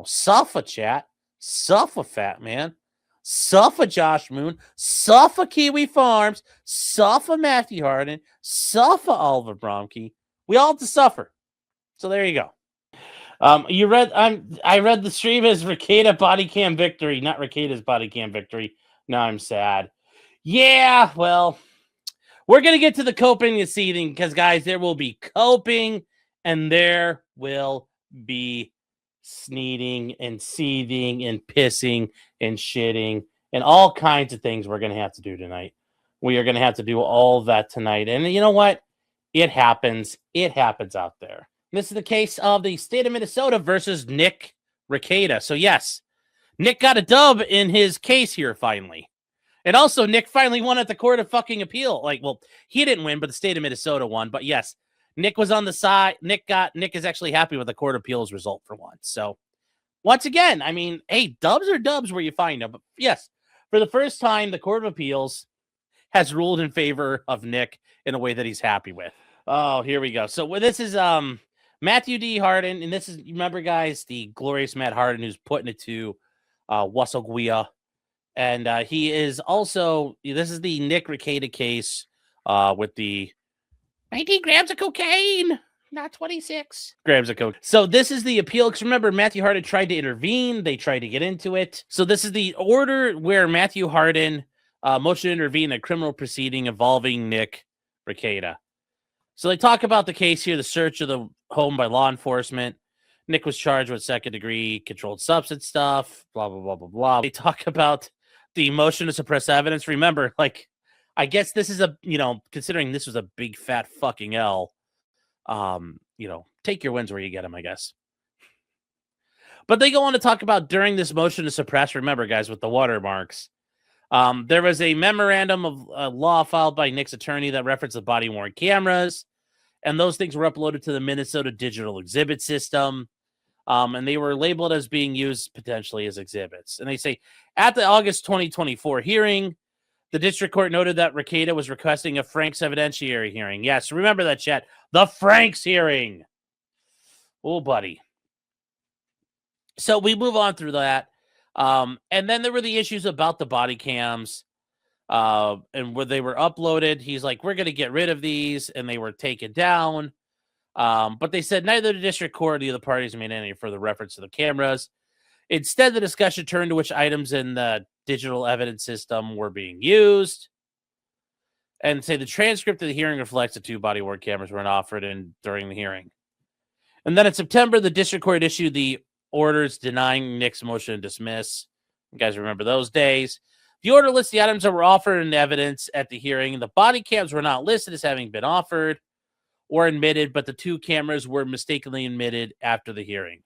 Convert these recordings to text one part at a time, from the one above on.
suffer chat, suffer Fat Man, suffer Josh Moon, suffer Kiwi Farms, suffer Matthew Harden, suffer Oliver Bromke. We all have to suffer. So there you go. I read the stream as Rekieta body cam victory, not Rekieta's body cam victory. Now I'm sad. Yeah, well, we're gonna get to the coping and seething because guys, there will be coping and there will be sneezing and seething and pissing and shitting and all kinds of things we're gonna have to do tonight. We are gonna have to do all of that tonight. And you know what? It happens. It happens out there. This is the case of the state of Minnesota versus Nick Rekieta. So, yes, Nick got a dub in his case here finally. And also, Nick finally won at the Court of fucking Appeal. He didn't win, but the state of Minnesota won. But yes, Nick was on the side. Nick is actually happy with the Court of Appeals result for once. So, once again, I mean, hey, dubs are dubs where you find them. But yes, for the first time, the Court of Appeals has ruled in favor of Nick in a way that he's happy with. Oh, here we go. So, this is Matthew D. Harden, and this is, remember, guys, the glorious Matt Harden who's putting it to Wasogwia. And he is also, this is the Nick Rekieta case with the 19 grams of cocaine, not 26 grams of cocaine. So this is the appeal, because remember, Matthew Harden tried to intervene. They tried to get into it. So this is the order where Matthew Harden motion to intervene in a criminal proceeding involving Nick Rekieta. So they talk about the case here, the search of the home by law enforcement. Nick was charged with second-degree controlled substance stuff, blah, blah, blah, blah, blah. They talk about the motion to suppress evidence. Remember, I guess this is considering this was a big, fat fucking L, take your wins where you get them, I guess. But they go on to talk about during this motion to suppress, remember, guys, with the watermarks, there was a memorandum of law filed by Nick's attorney that referenced the body-worn cameras, and those things were uploaded to the Minnesota Digital Exhibit System, and they were labeled as being used potentially as exhibits. And they say, at the August 2024 hearing, the district court noted that Rekieta was requesting a Frank's evidentiary hearing. Yes, remember that, chat. The Frank's hearing. Oh, buddy. So we move on through that. And then there were the issues about the body cams and where they were uploaded. He's like, we're going to get rid of these. And they were taken down. But they said neither the district court nor the parties made any further reference to the cameras. Instead, the discussion turned to which items in the digital evidence system were being used. And say the transcript of the hearing reflects the two body-worn cameras were offered during the hearing. And then in September, the district court issued the orders denying Nick's motion to dismiss. You guys remember those days. The order lists the items that were offered in evidence at the hearing. The body cams were not listed as having been offered or admitted, but the two cameras were mistakenly admitted after the hearing.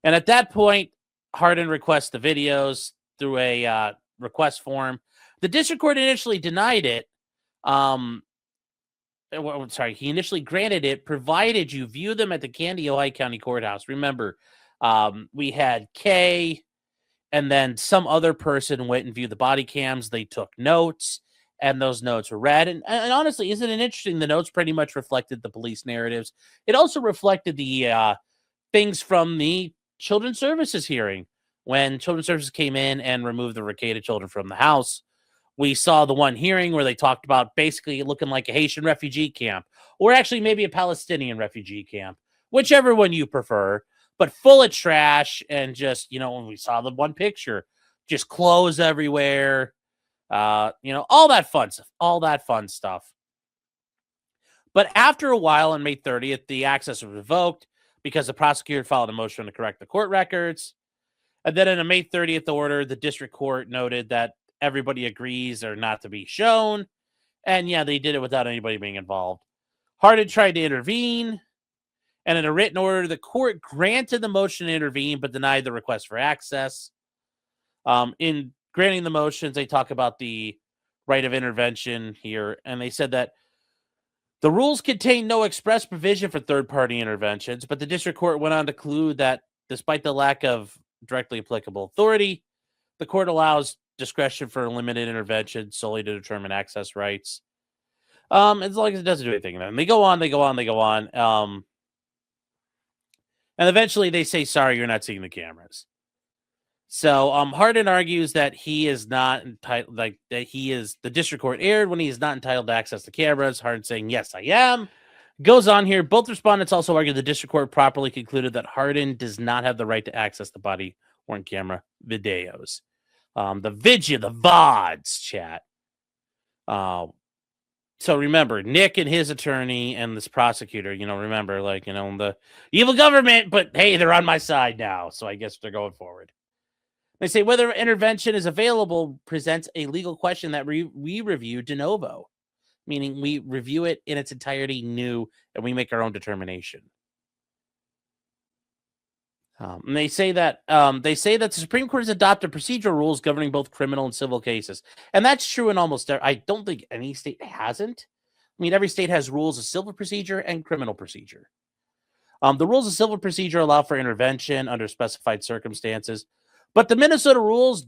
And at that point, Harden requests the videos through a request form. The district court initially denied it. He initially granted it, provided you view them at the Candy, Ohio County Courthouse. Remember, we had Kay, and then some other person went and viewed the body cams. They took notes, and those notes were read. And honestly, isn't it interesting? The notes pretty much reflected the police narratives. It also reflected the things from the Children's Services hearing when Children's Services came in and removed the Rekieta children from the house. We saw the one hearing where they talked about basically looking like a Haitian refugee camp, or actually maybe a Palestinian refugee camp, whichever one you prefer, but full of trash. And just, when we saw the one picture, just clothes everywhere, all that fun stuff. But after a while, on May 30th, the access was revoked because the prosecutor filed a motion to correct the court records. And then in a May 30th order, the district court noted that everybody agrees they're not to be shown. And yeah, they did it without anybody being involved. Harden tried to intervene. And in a written order, the court granted the motion to intervene, but denied the request for access. In granting the motions, they talk about the right of intervention here. And they said that the rules contain no express provision for third-party interventions, but the district court went on to conclude that despite the lack of directly applicable authority, the court allows discretion for limited intervention solely to determine access rights. As long as it doesn't do anything. Then they go on. And eventually they say, sorry, you're not seeing the cameras. So Hardin argues that he is not entitled, like that he is, the district court erred when he is not entitled to access the cameras. Hardin saying, yes, I am. Goes on here. Both respondents also argue the district court properly concluded that Hardin does not have the right to access the body-worn camera videos. The VODs, chat. So remember, Nick and his attorney and this prosecutor, remember, the evil government, but hey, they're on my side now. So I guess they're going forward. They say whether intervention is available presents a legal question that we review de novo, meaning we review it in its entirety new and we make our own determination. And they say that the Supreme Court has adopted procedural rules governing both criminal and civil cases, and that's true in almost. I don't think any state hasn't. I mean, every state has rules of civil procedure and criminal procedure. The rules of civil procedure allow for intervention under specified circumstances, but the Minnesota rules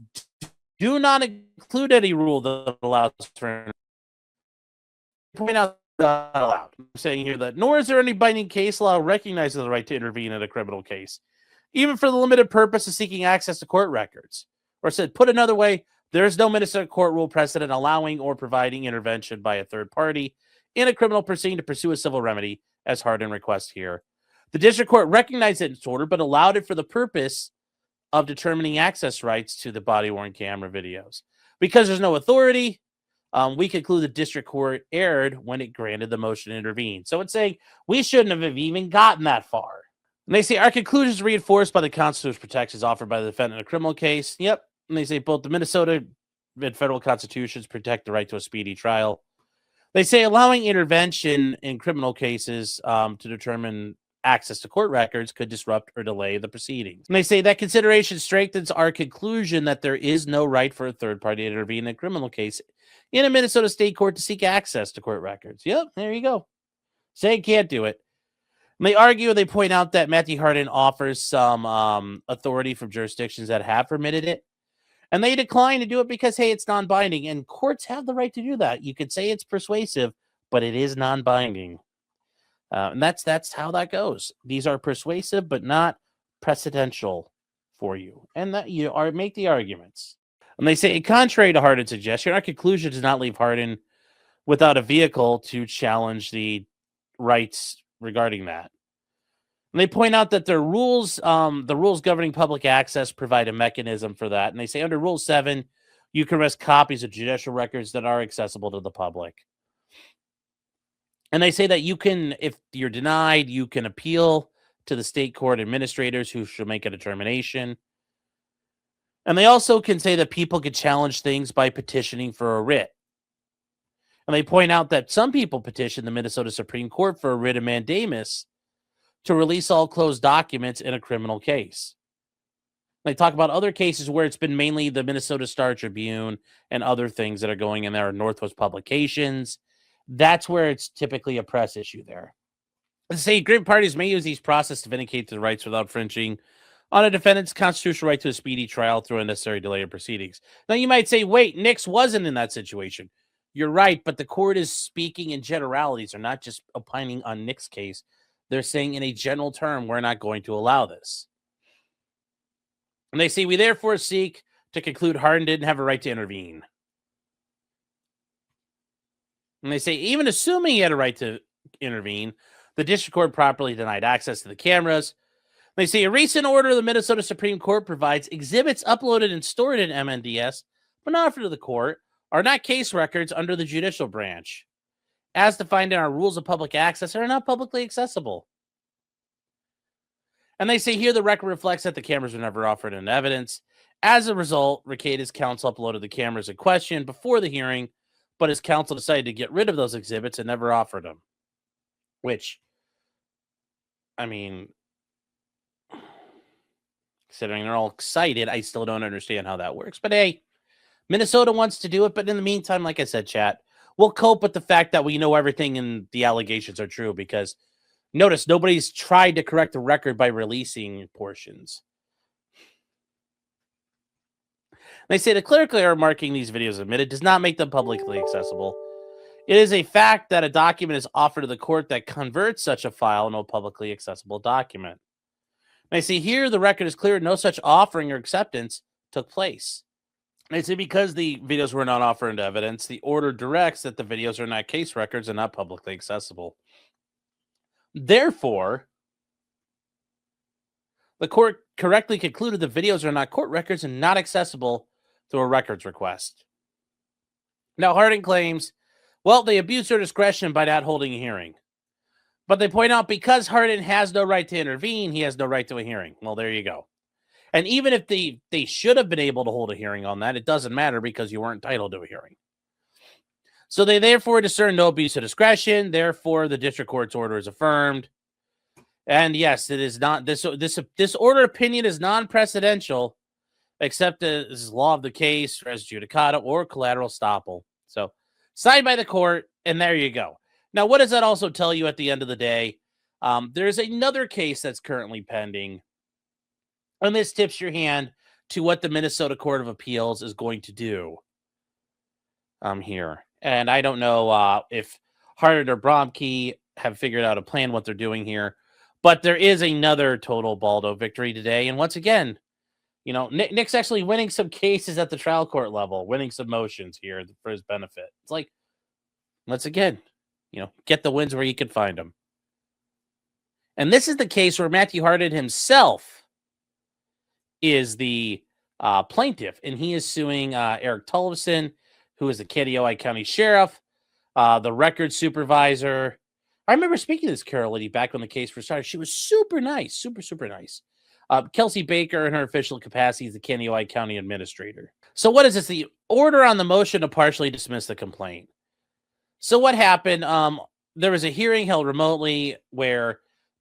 do not include any rule that allows for. Point out that allowed. I'm saying here that nor is there any binding case law recognizing the right to intervene in a criminal case, even for the limited purpose of seeking access to court records. Or said, put another way, there is no Minnesota court rule precedent allowing or providing intervention by a third party in a criminal proceeding to pursue a civil remedy, as Hardin requests here. The district court recognized it in its order, but allowed it for the purpose of determining access rights to the body-worn camera videos. Because there's no authority, we conclude the district court erred when it granted the motion to intervene. So it's saying we shouldn't have even gotten that far. And they say our conclusion is reinforced by the constitutional protections offered by the defendant in a criminal case. Yep. And they say both the Minnesota and federal constitutions protect the right to a speedy trial. They say allowing intervention in criminal cases to determine access to court records could disrupt or delay the proceedings. And they say that consideration strengthens our conclusion that there is no right for a third party to intervene in a criminal case in a Minnesota state court to seek access to court records. Yep, there you go. Say it can't do it. And they argue, they point out that Matthew Hardin offers some authority from jurisdictions that have permitted it. And they decline to do it because, hey, it's non-binding. And courts have the right to do that. You could say it's persuasive, but it is non-binding. And that's how that goes. These are persuasive, but not precedential for you. And that you are make the arguments. And they say, contrary to Hardin's suggestion, our conclusion does not leave Hardin without a vehicle to challenge the rights regarding that. And they point out that the rules governing public access provide a mechanism for that. And they say under Rule 7, you can request copies of judicial records that are accessible to the public. And they say that you can, if you're denied, you can appeal to the state court administrators who should make a determination. And they also can say that people could challenge things by petitioning for a writ. And they point out that some people petition the Minnesota Supreme Court for a writ of mandamus to release all closed documents in a criminal case. They talk about other cases where it's been mainly the Minnesota Star Tribune and other things that are going in there, Northwest Publications. That's where it's typically a press issue there. They say grid parties may use these processes to vindicate their rights without infringing on a defendant's constitutional right to a speedy trial through a necessary delay of proceedings. Now, you might say, wait, Nix wasn't in that situation. You're right, but the court is speaking in generalities. They're not just opining on Nick's case. They're saying in a general term, we're not going to allow this. And they say, we therefore seek to conclude Hardin didn't have a right to intervene. And they say, even assuming he had a right to intervene, the district court properly denied access to the cameras. They say a recent order of the Minnesota Supreme Court provides exhibits uploaded and stored in MNDS, but not offered to the court, are not case records under the judicial branch, as defined in our rules of public access, are not publicly accessible. And they say here the record reflects that the cameras were never offered in evidence. As a result, Rekieta's counsel uploaded the cameras in question before the hearing, but his counsel decided to get rid of those exhibits and never offered them. Which, I mean, considering they're all excited, I still don't understand how that works. But hey, Minnesota wants to do it. But in the meantime, like I said, chat, we'll cope with the fact that we know everything and the allegations are true, because notice nobody's tried to correct the record by releasing portions. They say the clerical error marking these videos admitted does not make them publicly accessible. It is a fact that a document is offered to the court that converts such a file into a publicly accessible document. And I see here the record is clear. No such offering or acceptance took place. And I say because the videos were not offered into evidence, the order directs that the videos are not case records and not publicly accessible. Therefore, the court correctly concluded the videos are not court records and not accessible through a records request. Now, Hardin claims, well, they abused their discretion by not holding a hearing. But they point out because Hardin has no right to intervene, he has no right to a hearing. Well, there you go. And even if they should have been able to hold a hearing on that, it doesn't matter because you weren't entitled to a hearing. So they therefore discern no abuse of discretion. Therefore, the district court's order is affirmed. And yes, it is not this order opinion is non-precedential, except as law of the case, res judicata, or collateral estoppel. So signed by the court, and there you go. Now, what does that also tell you at the end of the day? There's another case that's currently pending, and this tips your hand to what the Minnesota Court of Appeals is going to do here. And I don't know if Hardin or Bromke have figured out a plan what they're doing here, but there is another total Baldo victory today. And once again, you know, Nick's actually winning some cases at the trial court level, winning some motions here for his benefit. It's like, once again, you know, get the wins where you can find them. And this is the case where Matthew Hardin himself is the plaintiff, and he is suing Eric Tollefson, who is the Kaneohe County Sheriff, the record supervisor. I remember speaking to this Carol lady back when the case first started. She was super nice, super nice. Kelsey Baker, in her official capacity, is the Kaneohe County Administrator. So what is this? The order on the motion to partially dismiss the complaint. So what happened? There was a hearing held remotely where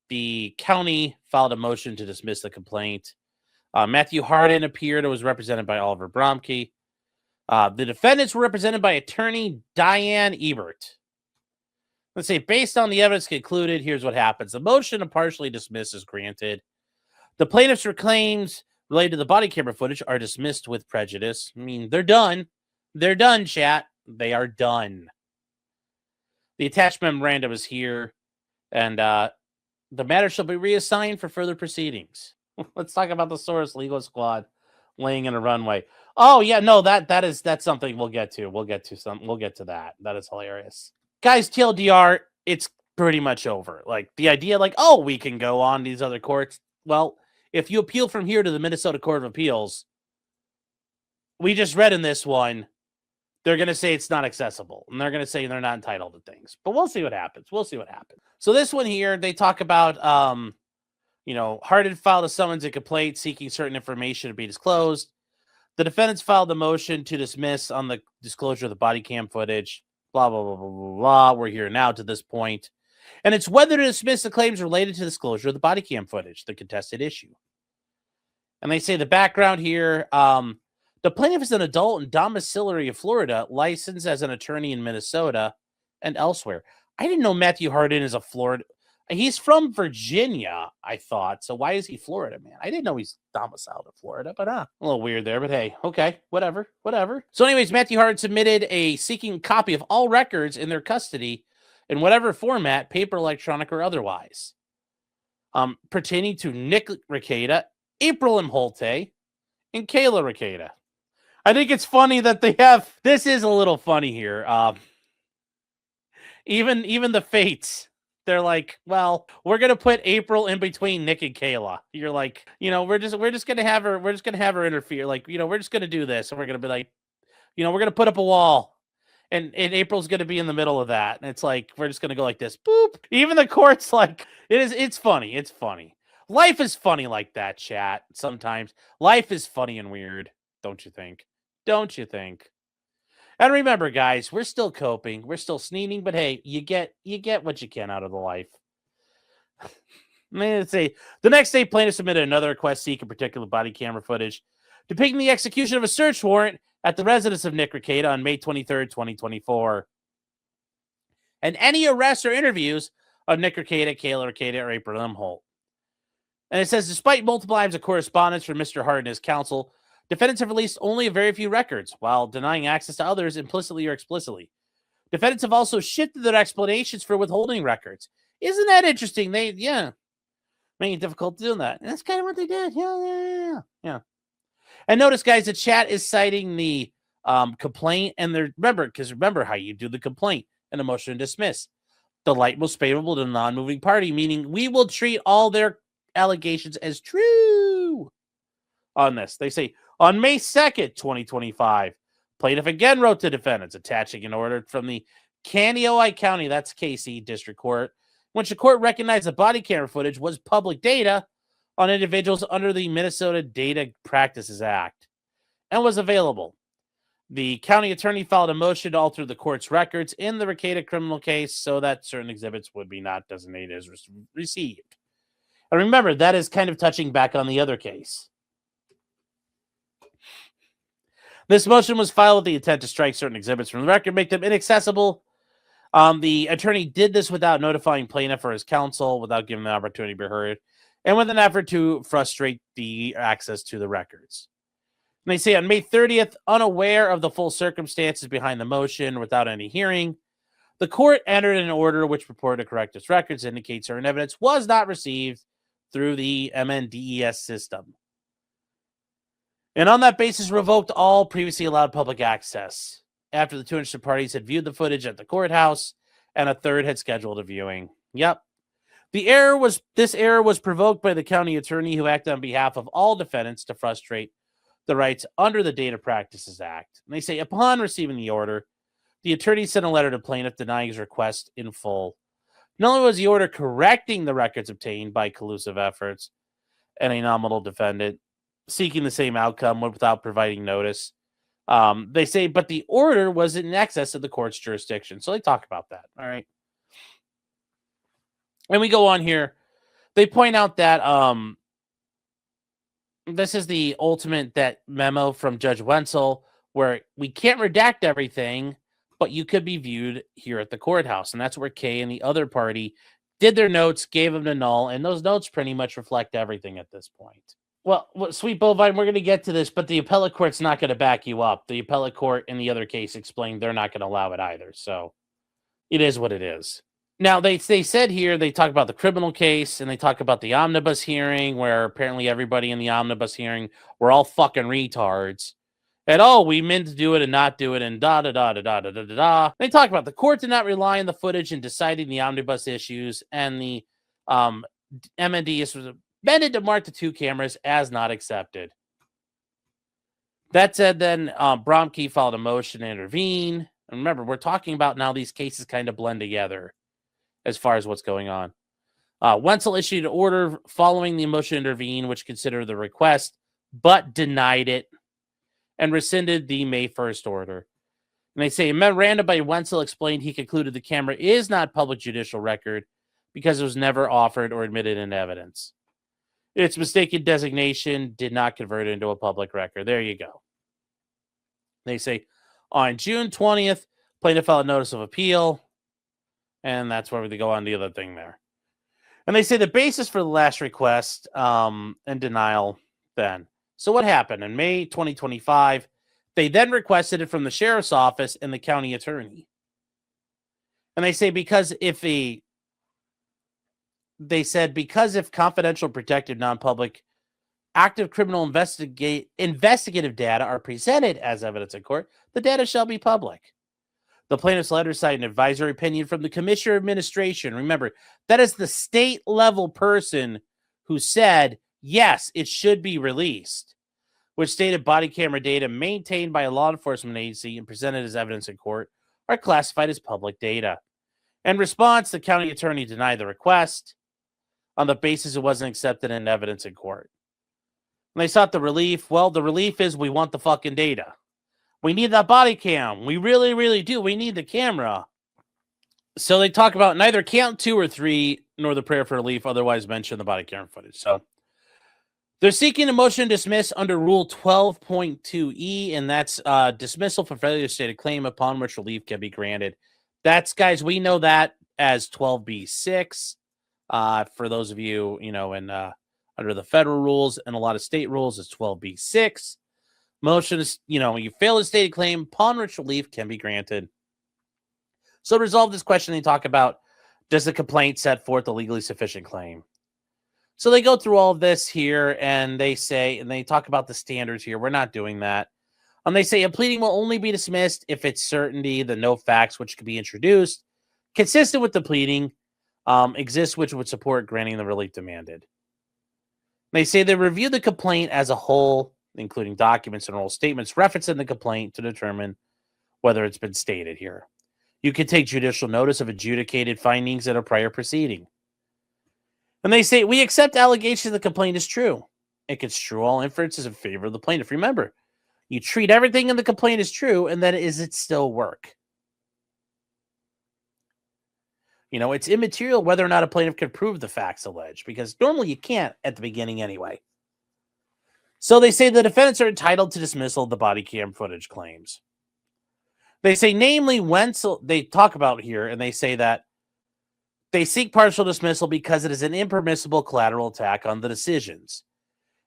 the county filed a motion to dismiss the complaint. Matthew Hardin appeared and was represented by Oliver Bromke. The defendants were represented by attorney Diane Ebert. Let's say, based on the evidence concluded, here's what happens. The motion to partially dismiss is granted. The plaintiff's claims related to the body camera footage are dismissed with prejudice. I mean, they're done. They're done, chat. They are done. The attached memorandum is here, and the matter shall be reassigned for further proceedings. Let's talk about the Soros Legal Squad laying in a runway. Oh yeah, no, that's something we'll get to. We'll get to that. That is hilarious. Guys, TLDR, it's pretty much over. Like the idea, like, oh, we can go on these other courts. Well, if you appeal from here to the Minnesota Court of Appeals, we just read in this one, they're going to say it's not accessible, and they're going to say they're not entitled to things. But we'll see what happens. We'll see what happens. So this one here, they talk about, you know, Hardin filed a summons and complaint seeking certain information to be disclosed. The defendants filed the motion to dismiss on the disclosure of the body cam footage. Blah, blah, blah, blah, blah, blah. We're here now to this point. And it's whether to dismiss the claims related to disclosure of the body cam footage, the contested issue. And they say the background here, the plaintiff is an adult in domiciliary of Florida, licensed as an attorney in Minnesota and elsewhere. I didn't know Matthew Hardin is a Florida. He's from Virginia, I thought. So why is he Florida, man? I didn't know he's domiciled in Florida, but a little weird there. But hey, okay, whatever. So anyways, Matthew Hardin submitted a seeking copy of all records in their custody in whatever format, paper, electronic, or otherwise, pertaining to Nick Rekieta, April M. Holte, and Kayla Rekieta. I think it's funny that they have, this is a little funny here. Even the fates, they're like, well, we're going to put April in between Nick and Kayla. You're like, you know, we're just going to have her interfere. Like, you know, we're just going to do this. And we're going to be like, you know, we're going to put up a wall and April's going to be in the middle of that. And it's like, we're just going to go like this. Boop. Even the court's like, it's funny. It's funny. Life is funny like that, chat. Sometimes life is funny and weird. Don't you think? Don't you think? And remember, guys, we're still coping. We're still sneezing, but hey, you get what you can out of the life. Let's say the next day, plaintiff submitted another request seeking particular body camera footage depicting the execution of a search warrant at the residence of Nick Rekieta on May 23rd, 2024. And any arrests or interviews of Nick Rekieta, Kayla Rekieta, or April M. Holt. And it says, despite multiple items of correspondence from Mr. Hardin and his counsel, defendants have released only a very few records, while denying access to others implicitly or explicitly. Defendants have also shifted their explanations for withholding records. Isn't that interesting? making it difficult doing that. And that's kind of what they did. Yeah. And notice, guys, the chat is citing the complaint, and they're remember how you do the complaint and a motion to dismiss. The light most favorable to the non-moving party, meaning we will treat all their allegations as true on this. They say, on May 2nd, 2025, plaintiff again wrote to defendants, attaching an order from the Kaneohe County, that's KC District Court, which the court recognized the body camera footage was public data on individuals under the Minnesota Data Practices Act and was available. The county attorney filed a motion to alter the court's records in the Rekieta criminal case so that certain exhibits would be not designated as received. And remember, that is kind of touching back on the other case. This motion was filed with the intent to strike certain exhibits from the record, make them inaccessible. The attorney did this without notifying plaintiff or his counsel, without giving the opportunity to be heard, and with an effort to frustrate the access to the records. And they say on May 30th, unaware of the full circumstances behind the motion, without any hearing, the court entered an order which purported to correct its records, indicates certain evidence was not received through the MNDES system. And on that basis, revoked all previously allowed public access after the two interested parties had viewed the footage at the courthouse and a third had scheduled a viewing. Yep. This error was provoked by the county attorney who acted on behalf of all defendants to frustrate the rights under the Data Practices Act. And they say, upon receiving the order, the attorney sent a letter to plaintiff denying his request in full. Not only was the order correcting the records obtained by collusive efforts and a nominal defendant seeking the same outcome without providing notice, they say, but the order was in excess of the court's jurisdiction. So they talk about that. All right. And we go on here. They point out that this is the ultimate memo from Judge Wenzel, where we can't redact everything, but you could be viewed here at the courthouse. And that's where Kay and the other party did their notes, gave them to null, and those notes pretty much reflect everything at this point. Well, Sweet Bovine, we're going to get to this, but the appellate court's not going to back you up. The appellate court in the other case explained they're not going to allow it either. So it is what it is. Now, they said here, they talk about the criminal case, and they talk about the omnibus hearing, where apparently everybody in the omnibus hearing were all fucking retards. And, we meant to do it and not do it, and da-da-da-da-da-da-da-da. They talk about the court did not rely on the footage in deciding the omnibus issues, and the MNDS was amended to mark the two cameras as not accepted. That said, then Bromke filed a motion to intervene. And remember, we're talking about now these cases kind of blend together as far as what's going on. Wenzel issued an order following the motion to intervene, which considered the request, but denied it and rescinded the May 1st order. And they say a memorandum by Wenzel explained he concluded the camera is not public judicial record because it was never offered or admitted in evidence. Its mistaken designation did not convert it into a public record. There you go. They say on June 20th, plaintiff filed a notice of appeal. And that's where they go on the other thing there. And they say the basis for the last request and denial then. So what happened? In May 2025, they then requested it from the sheriff's office and the county attorney. And they say because if confidential, protected, non-public, active criminal investigative data are presented as evidence in court, the data shall be public. The plaintiff's letter cited an advisory opinion from the Commissioner of Administration. Remember, that is the state-level person who said, yes, it should be released, which stated body camera data maintained by a law enforcement agency and presented as evidence in court are classified as public data. In response, the county attorney denied the request on the basis it wasn't accepted in evidence in court. And they sought the relief. Well, the relief is we want the fucking data. We need that body cam. We really, really do. We need the camera. So they talk about neither count 2 or 3 nor the prayer for relief, otherwise mentioned the body camera footage. So they're seeking a motion to dismiss under Rule 12.2E, and that's dismissal for failure to state a claim upon which relief can be granted. That's, guys, we know that as 12B6. For those of you, under the federal rules and a lot of state rules, it's 12B6. Motion is, you fail to state a claim upon which relief can be granted. So to resolve this question, they talk about, does the complaint set forth a legally sufficient claim? So they go through all of this here, and they say, and they talk about the standards here. We're not doing that. They say a pleading will only be dismissed if it's certainty that no facts which could be introduced consistent with the pleading exist which would support granting the relief demanded. They say they review the complaint as a whole, including documents and oral statements referenced in the complaint to determine whether it's been stated here. You can take judicial notice of adjudicated findings in a prior proceeding. And they say, we accept allegations the complaint is true. It construe all inferences in favor of the plaintiff. Remember, you treat everything in the complaint as true, and then is it still work? It's immaterial whether or not a plaintiff could prove the facts alleged, because normally you can't at the beginning anyway. So they say the defendants are entitled to dismissal of the body cam footage claims. They say, namely, Wenzel, they talk about here, and they say that they seek partial dismissal because it is an impermissible collateral attack on the decisions.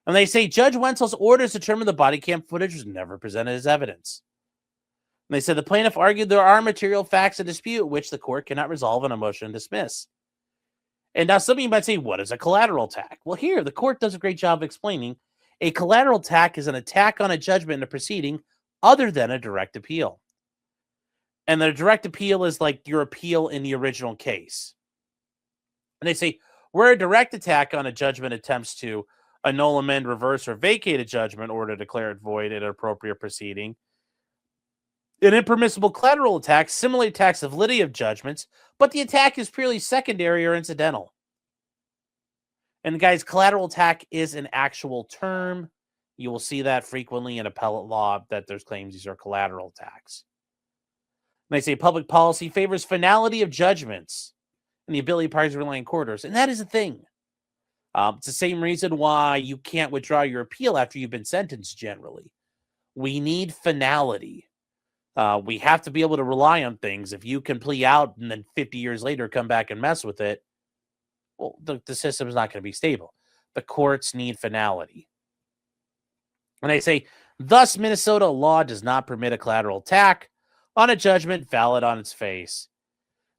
And they say Judge Wenzel's orders determine the body cam footage was never presented as evidence. And they said the plaintiff argued there are material facts in dispute which the court cannot resolve on a motion to dismiss. And now some of you might say, what is a collateral attack? Well, here, the court does a great job of explaining a collateral attack is an attack on a judgment in a proceeding other than a direct appeal. And the direct appeal is like your appeal in the original case. And they say, where a direct attack on a judgment attempts to annul, amend, reverse, or vacate a judgment or to declare it void in an appropriate proceeding, an impermissible collateral attack similarly attacks the validity of judgments, but the attack is purely secondary or incidental. And guys, collateral attack is an actual term. You will see that frequently in appellate law, that there's claims these are collateral attacks. And they say public policy favors finality of judgments and the ability of parties to rely on court orders. And that is a thing. It's the same reason why you can't withdraw your appeal after you've been sentenced generally. We need finality. We have to be able to rely on things. If you can plea out and then 50 years later come back and mess with it, well, the system is not going to be stable. The courts need finality. And they say, thus, Minnesota law does not permit a collateral attack on a judgment valid on its face.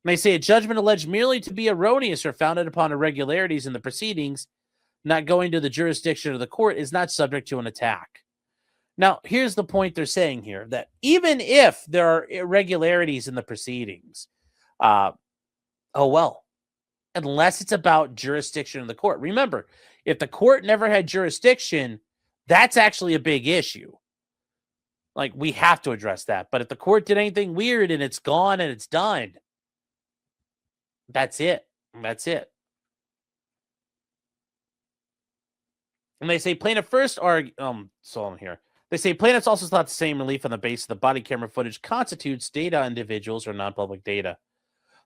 And they say a judgment alleged merely to be erroneous or founded upon irregularities in the proceedings, not going to the jurisdiction of the court, is not subject to an attack. Now, here's the point they're saying here, that even if there are irregularities in the proceedings, unless it's about jurisdiction of the court. Remember, if the court never had jurisdiction, that's actually a big issue. Like, we have to address that. But if the court did anything weird and it's gone and it's done, that's it. That's it. And they say plaintiff first argue, so I'm here. They say plaintiffs also sought the same relief on the basis of the body camera footage constitutes data on individuals or non-public data.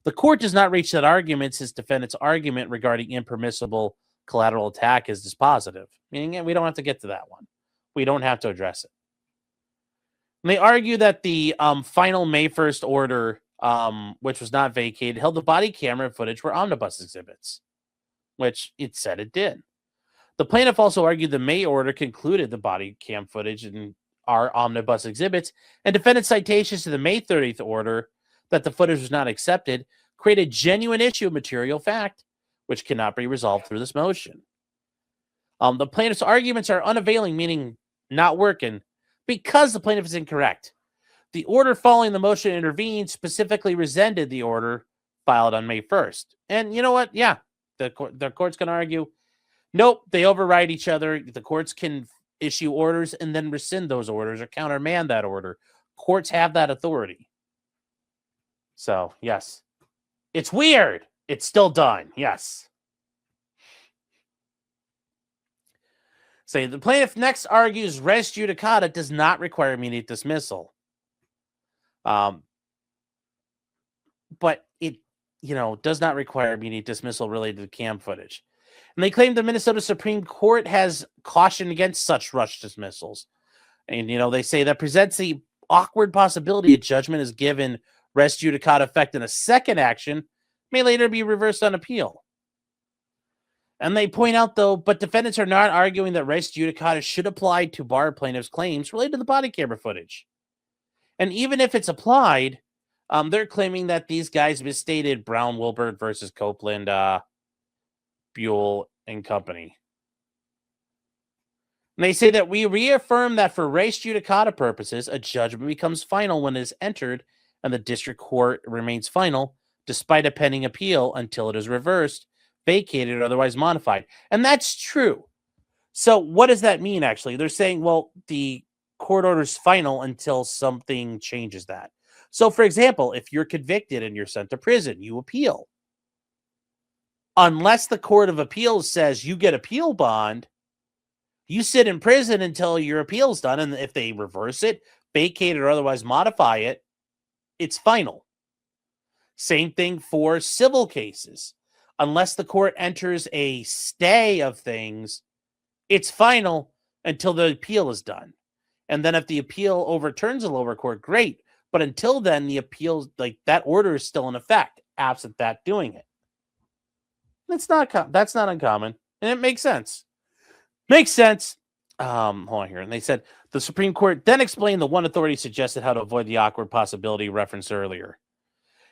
The court does not reach that argument since defendant's argument regarding impermissible collateral attack is dispositive. Meaning we don't have to get to that one. We don't have to address it. And they argue that the final May 1st order, which was not vacated, held the body camera footage were omnibus exhibits, which it said it did. The plaintiff also argued the May order concluded the body cam footage and are omnibus exhibits, and defendant's citations to the May 30th order that the footage was not accepted create a genuine issue of material fact, which cannot be resolved through this motion. The plaintiff's arguments are unavailing, meaning not working, because the plaintiff is incorrect. The order following the motion intervened specifically resented the order filed on May 1st. And you know what? Yeah, the court's going to argue, nope, they override each other. The courts can issue orders and then rescind those orders or countermand that order. Courts have that authority. So, yes. It's weird. It's still done. Yes. Say the plaintiff next argues res judicata does not require immediate dismissal. But it, does not require immediate dismissal related to the cam footage. And they claim the Minnesota Supreme Court has cautioned against such rush dismissals. And, they say that presents the awkward possibility a judgment is given res judicata effect in a second action may later be reversed on appeal. And they point out, though, but defendants are not arguing that res judicata should apply to bar plaintiff's claims related to the body camera footage. And even if it's applied, they're claiming that these guys misstated Brown, Wilbert versus Copeland, Buell, and Company. And they say that we reaffirm that for res judicata purposes, a judgment becomes final when it is entered and the district court remains final despite a pending appeal until it is reversed, vacated, or otherwise modified. And that's true. So what does that mean, actually? They're saying, well, the court order is final until something changes that. So, for example, if you're convicted and you're sent to prison, you appeal. Unless the Court of Appeals says you get appeal bond, you sit in prison until your appeal's done, and if they reverse it, vacate it, or otherwise modify it, it's final. Same thing for civil cases. Unless the court enters a stay of things, it's final until the appeal is done. And then if the appeal overturns a lower court, great. But until then, the appeal, like that order is still in effect, absent that doing it. That's not uncommon, and it makes sense. Makes sense. Hold on here. And they said the Supreme Court then explained the one authority suggested how to avoid the awkward possibility referenced earlier.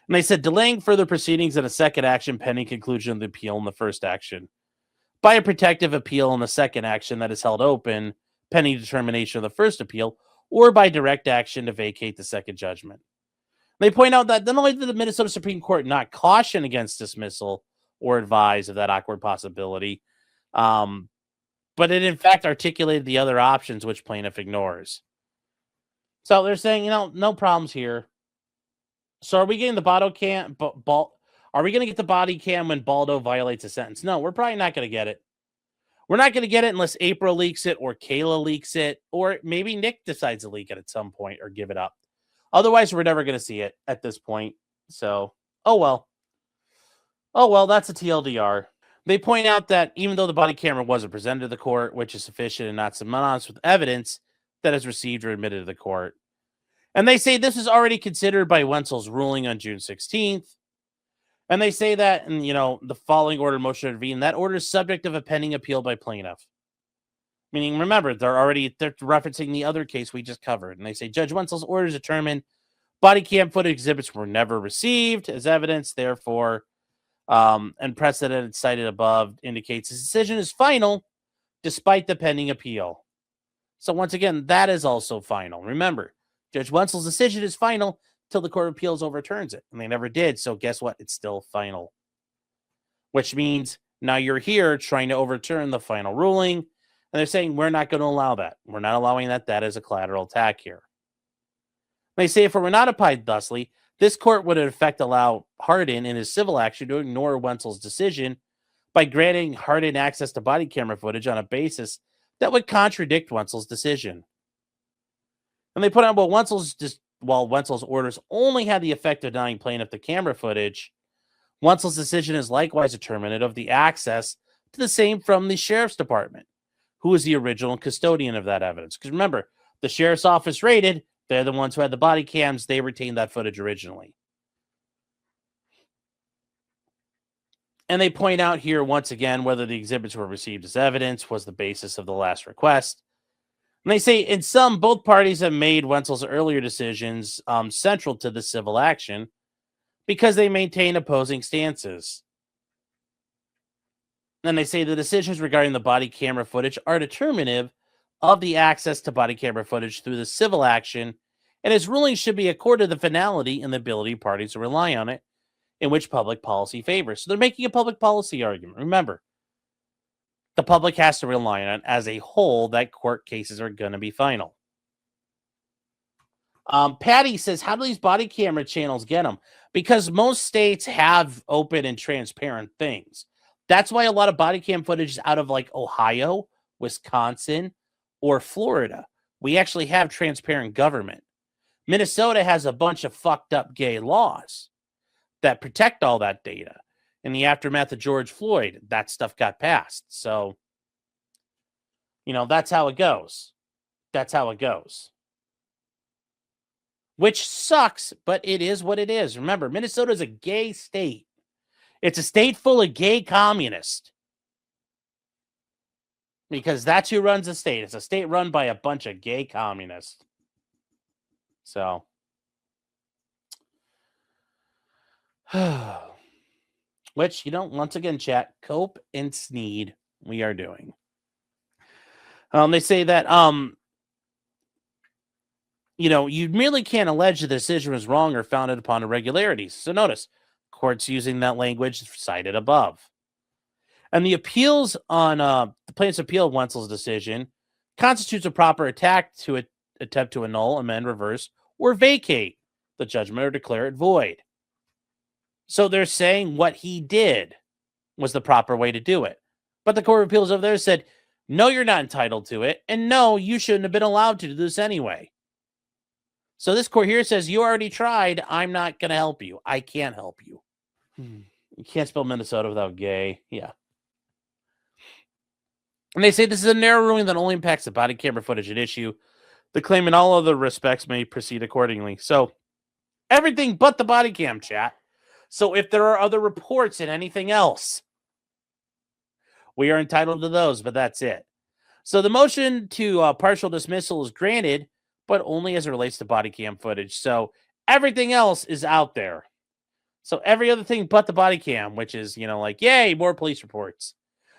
And they said delaying further proceedings in a second action pending conclusion of the appeal in the first action by a protective appeal in the second action that is held open pending determination of the first appeal, or by direct action to vacate the second judgment. They point out that not only did the Minnesota Supreme Court not caution against dismissal or advise of that awkward possibility, but it in fact articulated the other options which plaintiff ignores. So they're saying, no problems here. So are we getting the body cam? Are we going to get the body cam when Baldo violates a sentence? No, we're probably not going to get it. We're not going to get it unless April leaks it or Kayla leaks it, or maybe Nick decides to leak it at some point or give it up. Otherwise, we're never going to see it at this point. So, oh well, that's a TLDR. They point out that even though the body camera wasn't presented to the court, which is sufficient and not synonymous with evidence that is received or admitted to the court. And they say this is already considered by Wenzel's ruling on June 16th. And they say that in, the following order motion to intervene, that order is subject of a pending appeal by plaintiff. Meaning, remember, they're referencing the other case we just covered. And they say Judge Wenzel's orders determine body cam footage exhibits were never received as evidence. Therefore, and precedent cited above indicates his decision is final despite the pending appeal. So once again, that is also final. Remember, Judge Wenzel's decision is final till the Court of Appeals overturns it. And they never did. So guess what? It's still final. Which means now you're here trying to overturn the final ruling. And they're saying, we're not going to allow that. We're not allowing that. That is a collateral attack here. They say if it were not applied thusly, this court would in effect allow Hardin in his civil action to ignore Wenzel's decision by granting Hardin access to body camera footage on a basis that would contradict Wenzel's decision. And they put out, while Wenzel's orders only had the effect of denying plaintiff the camera footage, Wenzel's decision is likewise determinative of the access to the same from the sheriff's department, who is the original custodian of that evidence. Because remember, the sheriff's office raided, they're the ones who had the body cams, they retained that footage originally. And they point out here once again whether the exhibits were received as evidence was the basis of the last request. And they say, in sum, both parties have made Wenzel's earlier decisions central to the civil action because they maintain opposing stances. And they say the decisions regarding the body camera footage are determinative of the access to body camera footage through the civil action, and his ruling should be accorded the finality and the ability of parties to rely on it, in which public policy favors. So they're making a public policy argument. Remember, the public has to rely on it as a whole that court cases are going to be final. Patty says, how do these body camera channels get them? Because most states have open and transparent things. That's why a lot of body cam footage is out of like Ohio, Wisconsin, or Florida. We actually have transparent government. Minnesota has a bunch of fucked up gay laws that protect all that data. In the aftermath of George Floyd, that stuff got passed. So, that's how it goes. That's how it goes. Which sucks, but it is what it is. Remember, Minnesota is a gay state. It's a state full of gay communists. Because that's who runs the state. It's a state run by a bunch of gay communists. So. Which, once again, chat, Cope and Sneed. We are doing. They say that, you merely can't allege the decision was wrong or founded upon irregularities. So notice, courts using that language cited above. And the appeals on the plaintiff's appeal of Wenzel's decision constitutes a proper attack to attempt to annul, amend, reverse, or vacate the judgment or declare it void. So they're saying what he did was the proper way to do it. But the Court of Appeals over there said, no, you're not entitled to it. And no, you shouldn't have been allowed to do this anyway. So this court here says, you already tried. I'm not going to help you. I can't help you. You can't spell Minnesota without gay. Yeah. And they say this is a narrow ruling that only impacts the body camera footage at issue. The claim in all other respects may proceed accordingly. So everything but the body cam, chat. So if there are other reports and anything else, we are entitled to those, but that's it. So the motion to partial dismissal is granted, but only as it relates to body cam footage. So everything else is out there. So every other thing but the body cam, which is, like, yay, more police reports.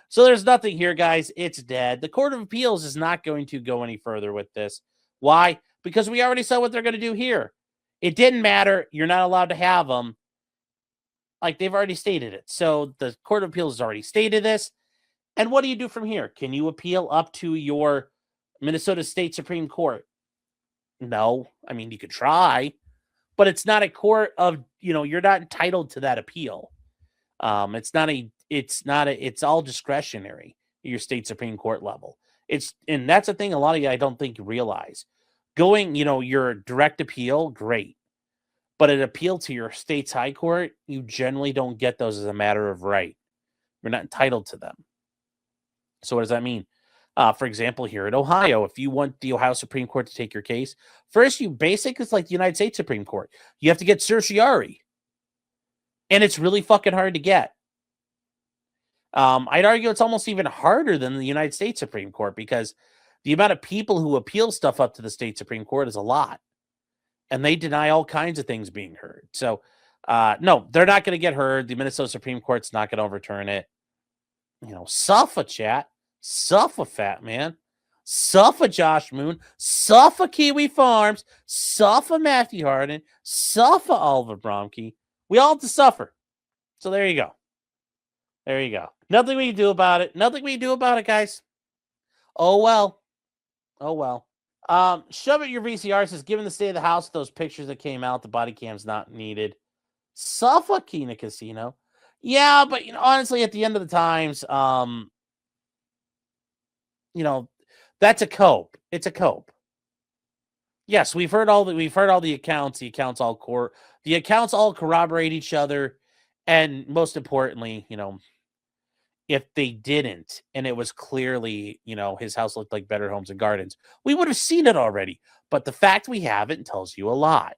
So there's nothing here, guys. It's dead. The Court of Appeals is not going to go any further with this. Why? Because we already saw what they're going to do here. It didn't matter. You're not allowed to have them. Like, they've already stated it. So the Court of Appeals has already stated this. And what do you do from here? Can you appeal up to your Minnesota State Supreme Court? No. I mean, you could try, but it's not a court of, you're not entitled to that appeal. It's all discretionary at your state Supreme Court level. And that's a thing a lot of you, I don't think, realize. Going, your direct appeal, great. But an appeal to your state's high court, you generally don't get those as a matter of right. You're not entitled to them. So what does that mean? For example, here in Ohio, if you want the Ohio Supreme Court to take your case, first it's like the United States Supreme Court. You have to get certiorari. And it's really fucking hard to get. I'd argue it's almost even harder than the United States Supreme Court because the amount of people who appeal stuff up to the state Supreme Court is a lot. And they deny all kinds of things being heard. So, no, they're not going to get heard. The Minnesota Supreme Court's not going to overturn it. Suffer, chat. Suffer, fat man. Suffer, Josh Moon. Suffer, Kiwi Farms. Suffer, Matthew Harden. Suffer, Oliver Bromke. We all have to suffer. So there you go. There you go. Nothing we can do about it. Nothing we can do about it, guys. Oh, well. Oh, well. Shove it your VCR says, given the state of the house, those pictures that came out, the body cam's not needed. Suffer, Kina Casino. Yeah, but, honestly, at the end of the times, that's a cope. It's a cope. Yes, we've heard all the accounts. The accounts all corroborate each other. And most importantly, if they didn't, and it was clearly, his house looked like Better Homes and Gardens, we would have seen it already. But the fact we haven't tells you a lot.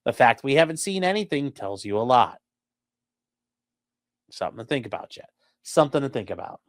The fact we haven't seen anything tells you a lot. Something to think about, Chet. Something to think about.